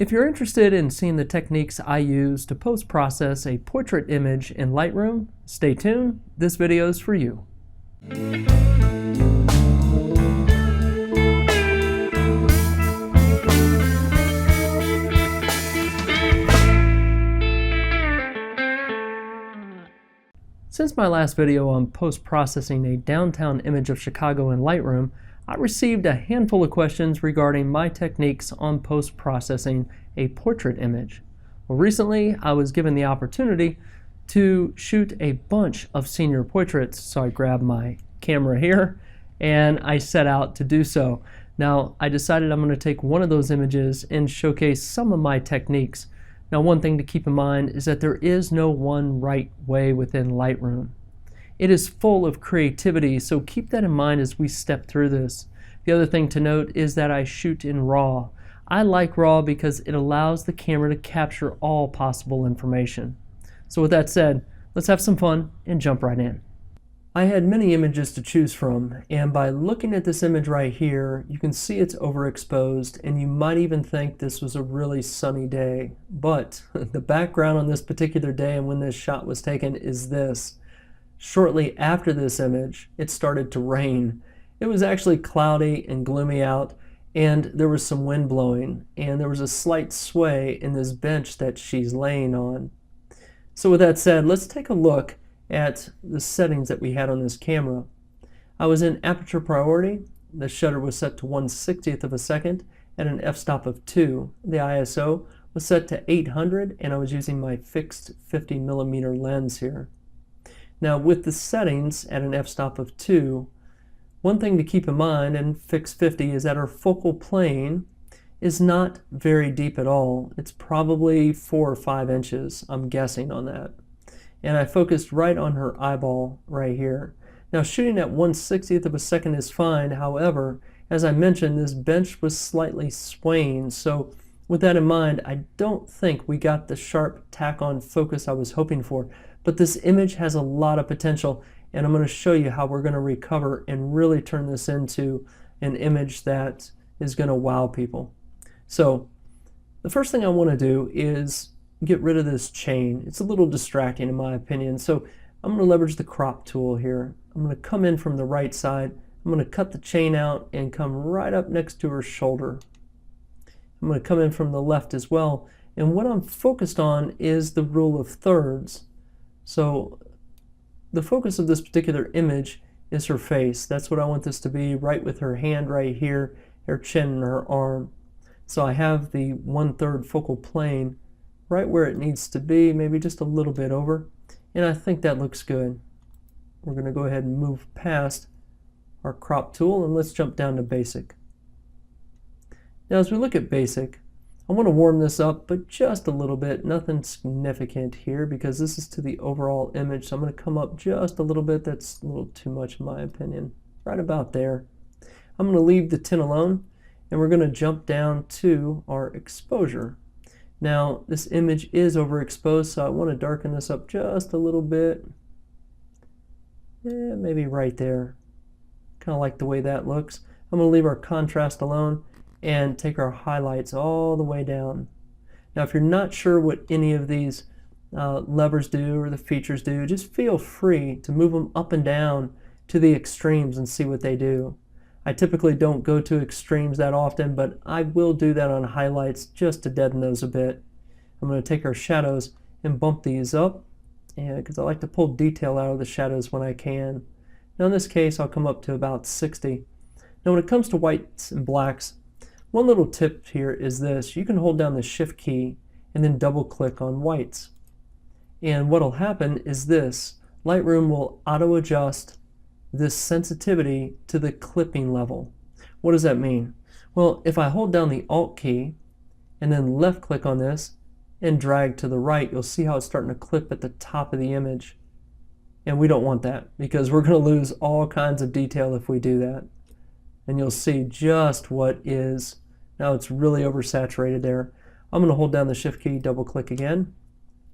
If you're interested in seeing the techniques I use to post-process a portrait image in Lightroom, stay tuned. This video is for you. Since my last video on post-processing a downtown image of Chicago in Lightroom, I received a handful of questions regarding my techniques on post-processing a portrait image. Well, recently I was given the opportunity to shoot a bunch of senior portraits, so I grabbed my camera here and I set out to do so. Now I decided I'm going to take one of those images and showcase some of my techniques. Now, one thing to keep in mind is that there is no one right way within Lightroom. It is full of creativity, so keep that in mind as we step through this. The other thing to note is that I shoot in RAW. I like RAW because it allows the camera to capture all possible information. So with that said, let's have some fun and jump right in. I had many images to choose from, and by looking at this image right here, you can see it's overexposed, and you might even think this was a really sunny day. But the background on this particular day and when this shot was taken is this. Shortly after this image, it started to rain. It was actually cloudy and gloomy out, and there was some wind blowing, and there was a slight sway in this bench that she's laying on. So with that said, let's take a look at the settings that we had on this camera. I was in aperture priority. The shutter was set to 1/60th of a second at an f-stop of 2. The ISO was set to 800, and I was using my fixed 50mm lens here. Now with the settings at an f-stop of 2, one thing to keep in mind in fixed 50 is that our focal plane is not very deep at all. It's probably 4 or 5 inches, I'm guessing on that. And I focused right on her eyeball right here. Now shooting at 1/60th of a second is fine. However, as I mentioned, this bench was slightly swaying. So with that in mind, I don't think we got the sharp tack-on focus I was hoping for. But this image has a lot of potential, and I'm going to show you how we're going to recover and really turn this into an image that is going to wow people. So the first thing I want to do is get rid of this chain. It's a little distracting in my opinion. So I'm going to leverage the crop tool here. I'm going to come in from the right side. I'm going to cut the chain out and come right up next to her shoulder. I'm going to come in from the left as well. And what I'm focused on is the rule of thirds. So the focus of this particular image is her face. That's what I want this to be, right with her hand right here, her chin and her arm. So I have the 1/3 focal plane right where it needs to be, maybe just a little bit over, and I think that looks good. We're going to go ahead and move past our crop tool and let's jump down to basic. Now as we look at basic, I want to warm this up, but just a little bit, nothing significant here because this is to the overall image, so I'm going to come up just a little bit. That's a little too much in my opinion, right about there. I'm going to leave the tint alone and we're going to jump down to our exposure. Now this image is overexposed, so I want to darken this up just a little bit. Yeah, maybe right there. Kind of like the way that looks. I'm going to leave our contrast alone and take our highlights all the way down. Now if you're not sure what any of these levers do or the features do, just feel free to move them up and down to the extremes and see what they do. I typically don't go to extremes that often, but I will do that on highlights just to deaden those a bit. I'm going to take our shadows and bump these up, and because I like to pull detail out of the shadows when I can. Now in this case I'll come up to about 60. Now when it comes to whites and blacks, one little tip here is this. You can hold down the shift key and then double click on whites. And what will happen is this. Lightroom will auto adjust this sensitivity to the clipping level. What does that mean? Well, if I hold down the Alt key and then left click on this and drag to the right, you'll see how it's starting to clip at the top of the image. And we don't want that because we're going to lose all kinds of detail if we do that. And you'll see just what is. Now it's really oversaturated there. I'm going to hold down the shift key, double click again,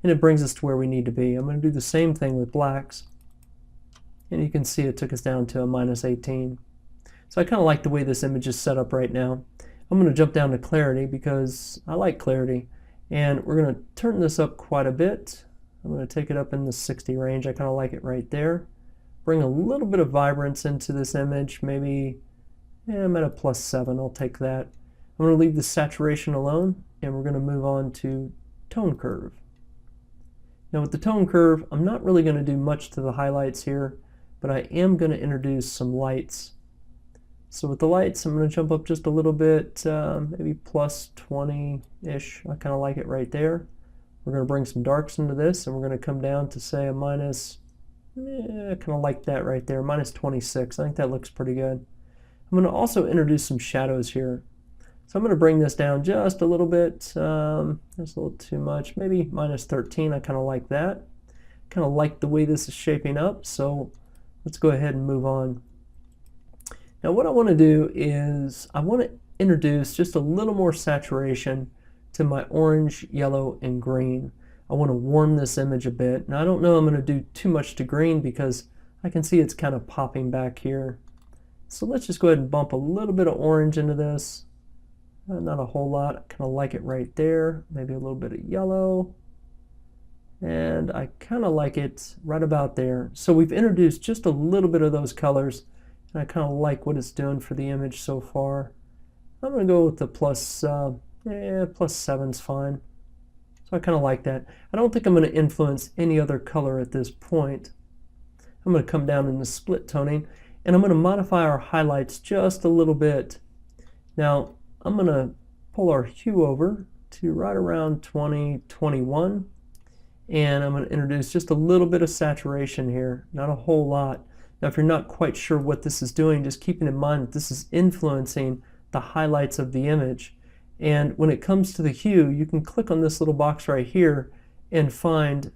and it brings us to where we need to be. I'm going to do the same thing with blacks. And you can see it took us down to a -18. So I kind of like the way this image is set up right now. I'm going to jump down to clarity because I like clarity, and we're going to turn this up quite a bit. I'm going to take it up in the 60 range. I kind of like it right there. Bring a little bit of vibrance into this image, maybe, I'm at a +7, I'll take that. I'm going to leave the saturation alone, and we're going to move on to tone curve. Now with the tone curve, I'm not really going to do much to the highlights here, but I am going to introduce some lights. So with the lights, I'm going to jump up just a little bit, maybe +20-ish. I kind of like it right there. We're going to bring some darks into this, and we're going to come down to say a minus, I kind of like that right there, -26. I think that looks pretty good. I'm going to also introduce some shadows here. So I'm going to bring this down just a little bit, that's a little too much, maybe -13. I kind of like that. Kind of like the way this is shaping up, so let's go ahead and move on. Now what I want to do is I want to introduce just a little more saturation to my orange, yellow, and green. I want to warm this image a bit. Now I don't know I'm going to do too much to green because I can see it's kind of popping back here. So let's just go ahead and bump a little bit of orange into this. Not a whole lot. I kind of like it right there. Maybe a little bit of yellow. And I kind of like it right about there. So we've introduced just a little bit of those colors. And I kind of like what it's doing for the image so far. I'm going to go with the +7's fine. So I kind of like that. I don't think I'm going to influence any other color at this point. I'm going to come down in the split toning, and I'm going to modify our highlights just a little bit. Now, I'm going to pull our hue over to right around 20, 21, and I'm going to introduce just a little bit of saturation here, not a whole lot. Now, if you're not quite sure what this is doing, just keeping in mind that this is influencing the highlights of the image. And when it comes to the hue, you can click on this little box right here and find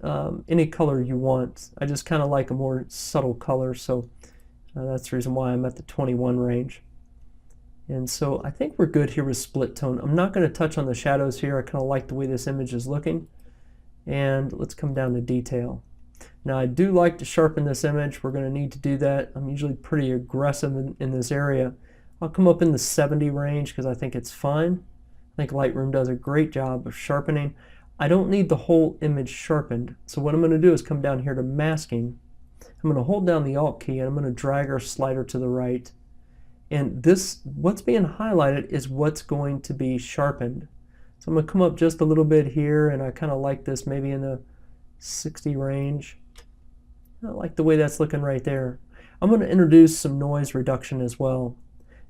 any color you want. I just kind of like a more subtle color, so that's the reason why I'm at the 21 range. And so I think we're good here with split tone. I'm not going to touch on the shadows here. I kind of like the way this image is looking. And let's come down to detail. Now I do like to sharpen this image. We're going to need to do that. I'm usually pretty aggressive in this area. I'll come up in the 70 range because I think it's fine. I think Lightroom does a great job of sharpening. I don't need the whole image sharpened. So what I'm going to do is come down here to masking. I'm going to hold down the Alt key and I'm going to drag our slider to the right. And this, what's being highlighted is what's going to be sharpened. So I'm going to come up just a little bit here, and I kind of like this maybe in the 60 range. I like the way that's looking right there. I'm going to introduce some noise reduction as well.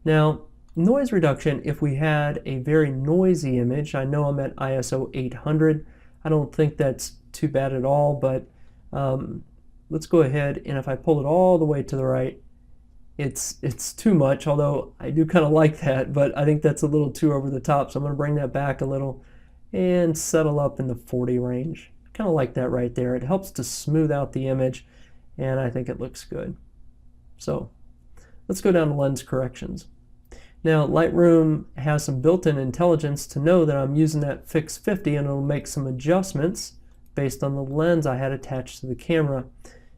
Now, noise reduction, if we had a very noisy image, I know I'm at ISO 800. I don't think that's too bad at all, but let's go ahead, and if I pull it all the way to the right, it's too much, although I do kind of like that, but I think that's a little too over the top, so I'm going to bring that back a little and settle up in the 40 range. I kind of like that right there. It helps to smooth out the image, and I think it looks good. So let's go down to lens corrections. Now Lightroom has some built-in intelligence to know that I'm using that fix 50, and it'll make some adjustments based on the lens I had attached to the camera.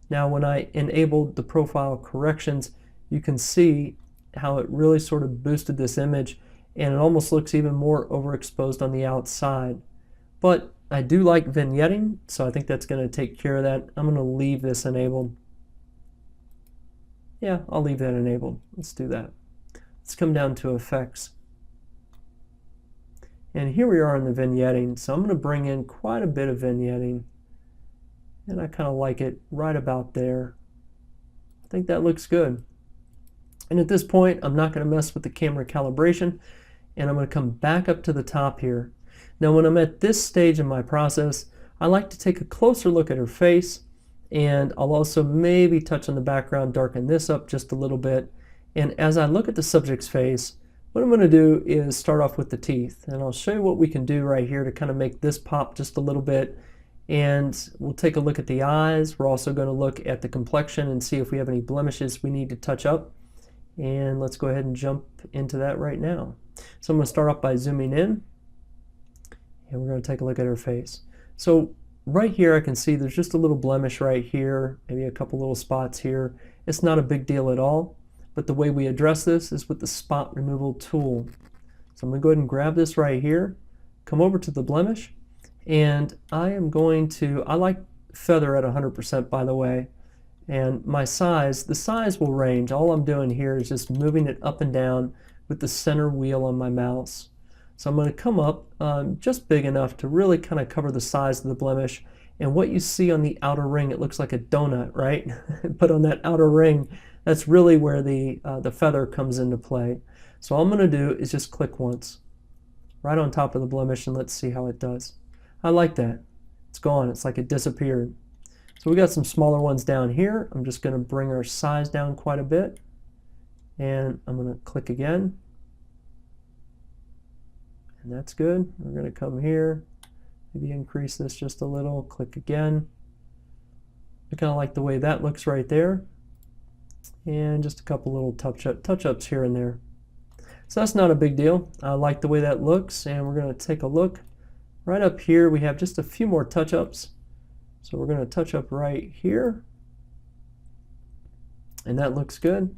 Now when I enabled the profile corrections, you can see how it really sort of boosted this image, and it almost looks even more overexposed on the outside. But I do like vignetting, so I think that's going to take care of that. I'm going to leave this enabled. Yeah, I'll leave that enabled. Let's do that. Let's come down to effects. And here we are in the vignetting, so I'm going to bring in quite a bit of vignetting, and I kind of like it right about there. I think that looks good. And at this point, I'm not going to mess with the camera calibration, and I'm going to come back up to the top here. Now when I'm at this stage in my process, I like to take a closer look at her face, and I'll also maybe touch on the background, darken this up just a little bit. And as I look at the subject's face, what I'm going to do is start off with the teeth, and I'll show you what we can do right here to kind of make this pop just a little bit. And we'll take a look at the eyes. We're also going to look at the complexion and see if we have any blemishes we need to touch up. And let's go ahead and jump into that right now. So I'm going to start off by zooming in, and we're going to take a look at her face. So right here I can see there's just a little blemish right here, maybe a couple little spots here. It's not a big deal at all, but the way we address this is with the spot removal tool. So I'm going to go ahead and grab this right here, come over to the blemish, and I am going to, I like feather at 100% by the way, and my size, the size will range. All I'm doing here is just moving it up and down with the center wheel on my mouse. So I'm going to come up just big enough to really kind of cover the size of the blemish. And what you see on the outer ring, it looks like a donut, right? But on that outer ring, that's really where the feather comes into play. So all I'm going to do is just click once, right on top of the blemish, and let's see how it does. I like that. It's gone. It's like it disappeared. So we got some smaller ones down here. I'm just going to bring our size down quite a bit. And I'm going to click again. And that's good. We're going to come here. Maybe increase this just a little. Click again. I kind of like the way that looks right there. And just a couple little touch-ups here and there. So that's not a big deal. I like the way that looks. And we're going to take a look. Right up here we have just a few more touch-ups. So we're going to touch up right here. And that looks good.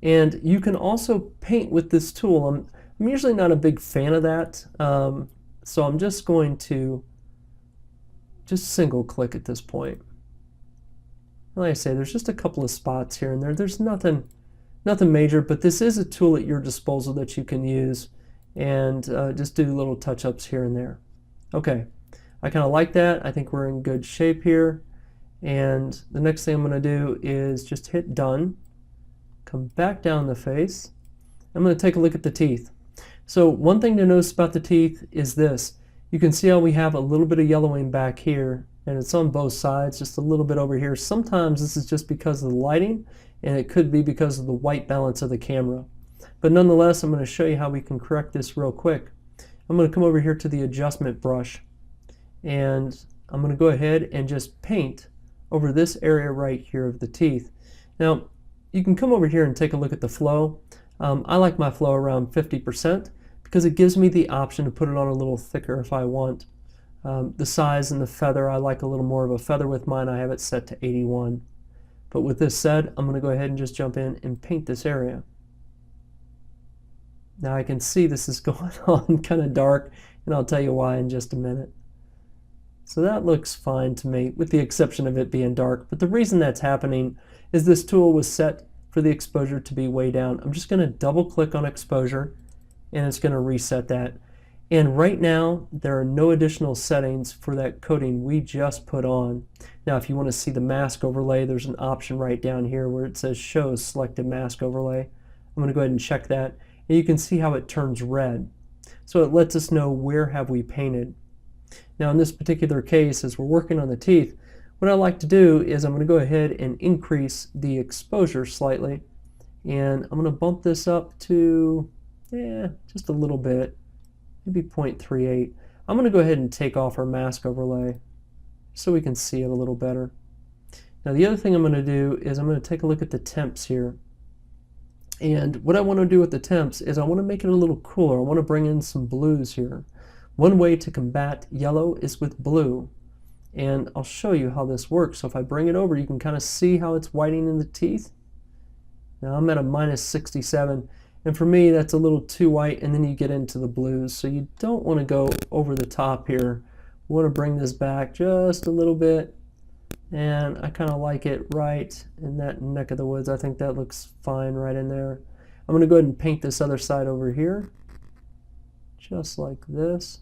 And you can also paint with this tool. I'm usually not a big fan of that. So I'm just going to just single click at this point. Like I say, there's just a couple of spots here and there. There's nothing major, but this is a tool at your disposal that you can use and just do little touch-ups here and there. Okay, I kind of like that. I think we're in good shape here. And the next thing I'm going to do is just hit done. Come back down the face. I'm going to take a look at the teeth. So one thing to notice about the teeth is this. You can see how we have a little bit of yellowing back here, and it's on both sides, just a little bit over here. Sometimes this is just because of the lighting, and it could be because of the white balance of the camera. But nonetheless, I'm going to show you how we can correct this real quick. I'm going to come over here to the adjustment brush, and I'm going to go ahead and just paint over this area right here of the teeth. Now, you can come over here and take a look at the flow. I like my flow around 50% because it gives me the option to put it on a little thicker if I want. The size and the feather, I like a little more of a feather with mine. I have it set to 81. But with this said, I'm going to go ahead and just jump in and paint this area. Now I can see this is going on kind of dark, and I'll tell you why in just a minute. So that looks fine to me, with the exception of it being dark. But the reason that's happening is this tool was set for the exposure to be way down. I'm just going to double click on exposure, and it's going to reset that. And right now, there are no additional settings for that coating we just put on. Now, if you want to see the mask overlay, there's an option right down here where it says show selected mask overlay. I'm going to go ahead and check that. And you can see how it turns red. So it lets us know where have we painted. Now, in this particular case, as we're working on the teeth, what I like to do is I'm going to go ahead and increase the exposure slightly. And I'm going to bump this up to, just a little bit. Maybe 0.38. I'm going to go ahead and take off our mask overlay so we can see it a little better. Now the other thing I'm going to do is I'm going to take a look at the temps here. And what I want to do with the temps is I want to make it a little cooler. I want to bring in some blues here. One way to combat yellow is with blue. And I'll show you how this works. So if I bring it over, you can kind of see how it's whitening the teeth. Now I'm at a -67. And for me, that's a little too white, and then you get into the blues. So you don't want to go over the top here. We want to bring this back just a little bit. And I kind of like it right in that neck of the woods. I think that looks fine right in there. I'm going to go ahead and paint this other side over here. Just like this.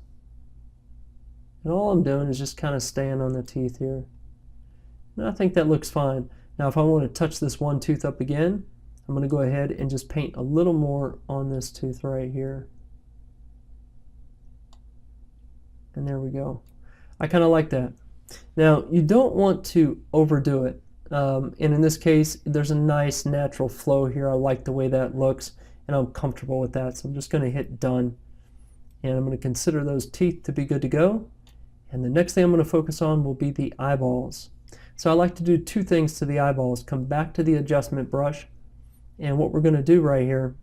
And all I'm doing is just kind of staying on the teeth here. And I think that looks fine. Now if I want to touch this one tooth up again, I'm going to go ahead and just paint a little more on this tooth right here. And there we go. I kind of like that. Now, you don't want to overdo it. And in this case, there's a nice natural flow here. I like the way that looks, and I'm comfortable with that. So I'm just going to hit done. And I'm going to consider those teeth to be good to go. And the next thing I'm going to focus on will be the eyeballs. So I like to do two things to the eyeballs. Come back to the adjustment brush. And what we're going to do right here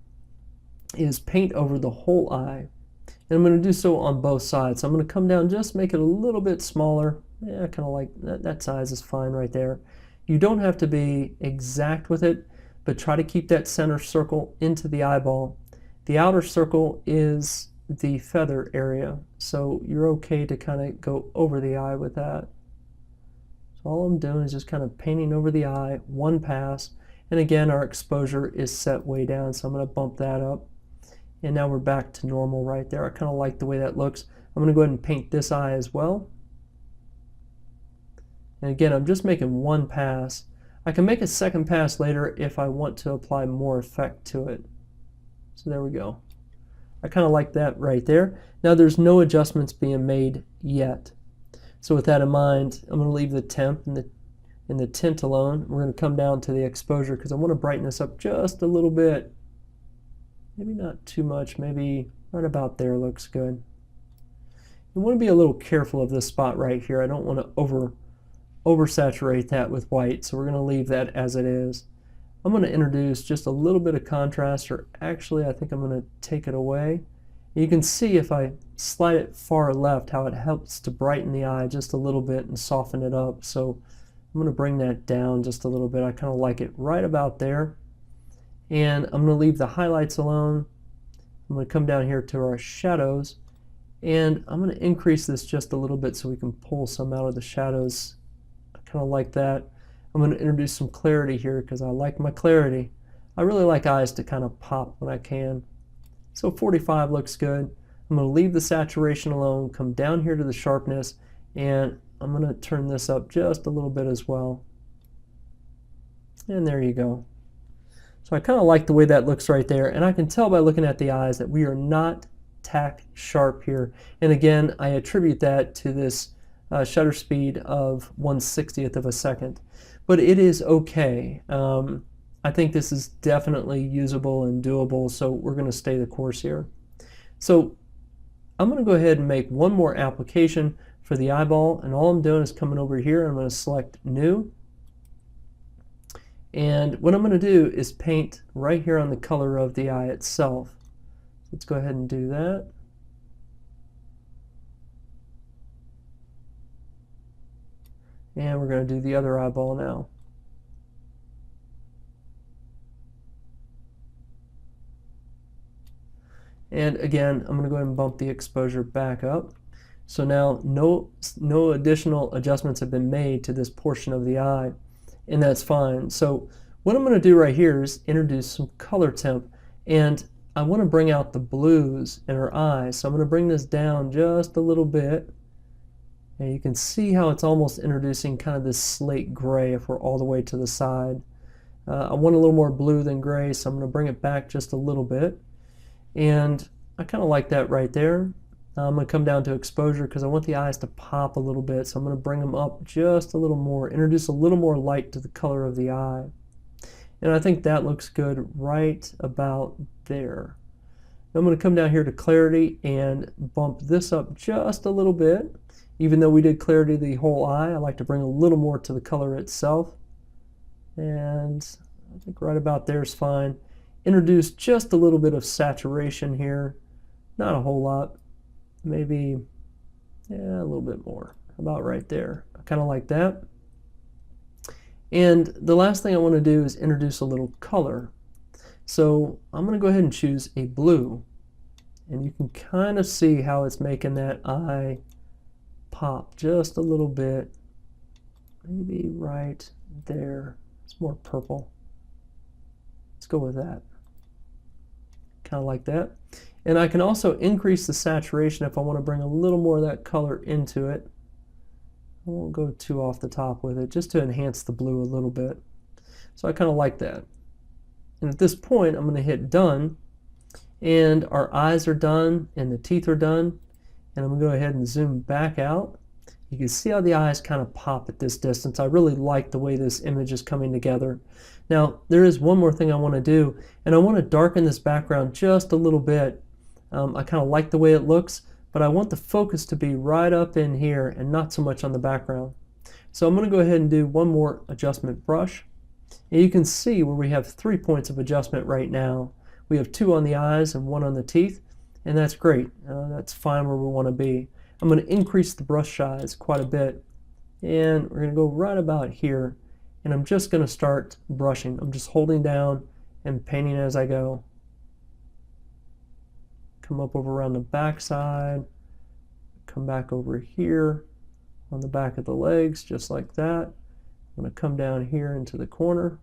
is paint over the whole eye. And I'm going to do so on both sides. So I'm going to come down, just make it a little bit smaller. Yeah, kind of like that size is fine right there. You don't have to be exact with it, but try to keep that center circle into the eyeball. The outer circle is the feather area, so you're okay to kind of go over the eye with that. So all I'm doing is just kind of painting over the eye, one pass, and again our exposure is set way down, so I'm going to bump that up. And now we're back to normal right there. I kind of like the way that looks. I'm going to go ahead and paint this eye as well. And again, I'm just making one pass. I can make a second pass later if I want to apply more effect to it. So there we go. I kind of like that right there. Now there's no adjustments being made yet. So with that in mind, I'm going to leave the temp and the tint alone. We're going to come down to the exposure because I want to brighten this up just a little bit. Maybe not too much, maybe right about there looks good. You want to be a little careful of this spot right here. I don't want to oversaturate that with white, so we're going to leave that as it is. I'm going to introduce just a little bit of contrast, or actually I think I'm going to take it away. You can see if I slide it far left how it helps to brighten the eye just a little bit and soften it up. So I'm going to bring that down just a little bit. I kind of like it right about there. And I'm going to leave the highlights alone. I'm going to come down here to our shadows, and I'm going to increase this just a little bit so we can pull some out of the shadows. I kind of like that. I'm going to introduce some clarity here because I like my clarity. I really like eyes to kind of pop when I can. So 45 looks good. I'm going to leave the saturation alone, come down here to the sharpness, and I'm going to turn this up just a little bit as well. And there you go. So I kind of like the way that looks right there, and I can tell by looking at the eyes that we are not tack sharp here. And again, I attribute that to this shutter speed of 1/60th of a second. But it is okay. I think this is definitely usable and doable, so we're going to stay the course here. So I'm going to go ahead and make one more application for the eyeball, and all I'm doing is coming over here, and I'm going to select New. And what I'm going to do is paint right here on the color of the eye itself. Let's go ahead and do that. And we're going to do the other eyeball now. And again, I'm going to go ahead and bump the exposure back up. So now no additional adjustments have been made to this portion of the eye, and that's fine. So what I'm going to do right here is introduce some color temp, and I want to bring out the blues in her eyes. So I'm going to bring this down just a little bit, and you can see how it's almost introducing kind of this slate gray if we're all the way to the side. I want a little more blue than gray, so I'm going to bring it back just a little bit, and I kind of like that right there. I'm going to come down to exposure because I want the eyes to pop a little bit, so I'm going to bring them up just a little more, introduce a little more light to the color of the eye. And I think that looks good right about there. Now I'm going to come down here to clarity and bump this up just a little bit. Even though we did clarity the whole eye, I like to bring a little more to the color itself. And I think right about there is fine. Introduce just a little bit of saturation here. Not a whole lot. Maybe, yeah, a little bit more. About right there. I kind of like that. And the last thing I want to do is introduce a little color. So I'm going to go ahead and choose a blue. And you can kind of see how it's making that eye pop just a little bit. Maybe right there. It's more purple. Let's go with that. Kind of like that. And I can also increase the saturation if I want to bring a little more of that color into it. I won't go too off the top with it, just to enhance the blue a little bit. So I kind of like that. And at this point, I'm going to hit done, and our eyes are done, and the teeth are done. And I'm going to go ahead and zoom back out. You can see how the eyes kind of pop at this distance. I really like the way this image is coming together. Now, there is one more thing I want to do, and I want to darken this background just a little bit. I kind of like the way it looks, but I want the focus to be right up in here and not so much on the background. So I'm going to go ahead and do one more adjustment brush. And you can see where we have 3 points of adjustment right now. We have 2 on the eyes and 1 on the teeth, and that's great. That's fine where we want to be. I'm going to increase the brush size quite a bit, and we're going to go right about here, and I'm just going to start brushing. I'm just holding down and painting as I go. come up over around the back side, come back over here on the back of the legs, just like that. I'm going to come down here into the corner.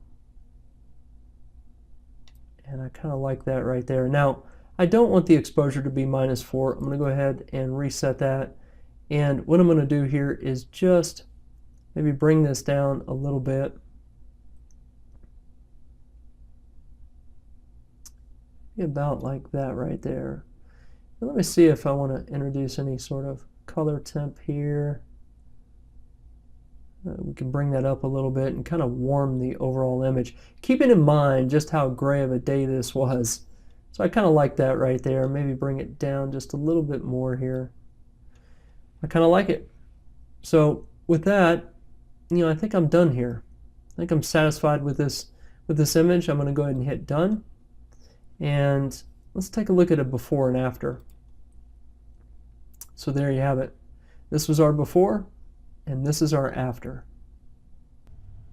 And I kind of like that right there. Now, I don't want the exposure to be -4. I'm going to go ahead and reset that. And what I'm going to do here is just maybe bring this down a little bit. About like that right there. And let me see if I want to introduce any sort of color temp here. We can bring that up a little bit and kind of warm the overall image, keeping in mind just how gray of a day this was. So I kind of like that right there. Maybe bring it down just a little bit more here. I kind of like it. So with that, I think I'm done here. I think I'm satisfied with this image. I'm going to go ahead and hit done. And let's take a look at it before and after. So there you have it. This was our before, and this is our after.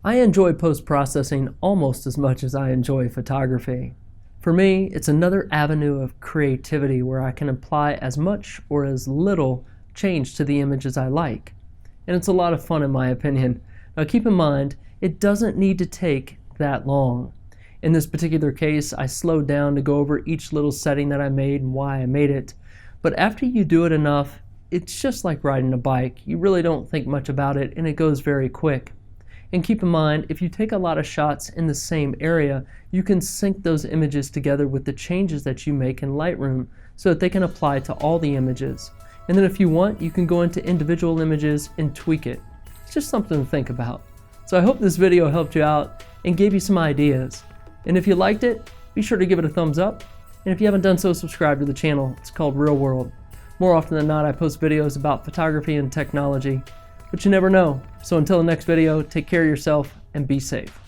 I enjoy post-processing almost as much as I enjoy photography. For me, it's another avenue of creativity where I can apply as much or as little change to the image as I like. And it's a lot of fun in my opinion. Now keep in mind, it doesn't need to take that long. In this particular case, I slowed down to go over each little setting that I made and why I made it. But after you do it enough, it's just like riding a bike. You really don't think much about it and it goes very quick. And keep in mind, if you take a lot of shots in the same area, you can sync those images together with the changes that you make in Lightroom so that they can apply to all the images. And then if you want, you can go into individual images and tweak it. It's just something to think about. So I hope this video helped you out and gave you some ideas. And if you liked it, be sure to give it a thumbs up. And if you haven't done so, subscribe to the channel. It's called Real World. More often than not, I post videos about photography and technology, but you never know. So until the next video, take care of yourself and be safe.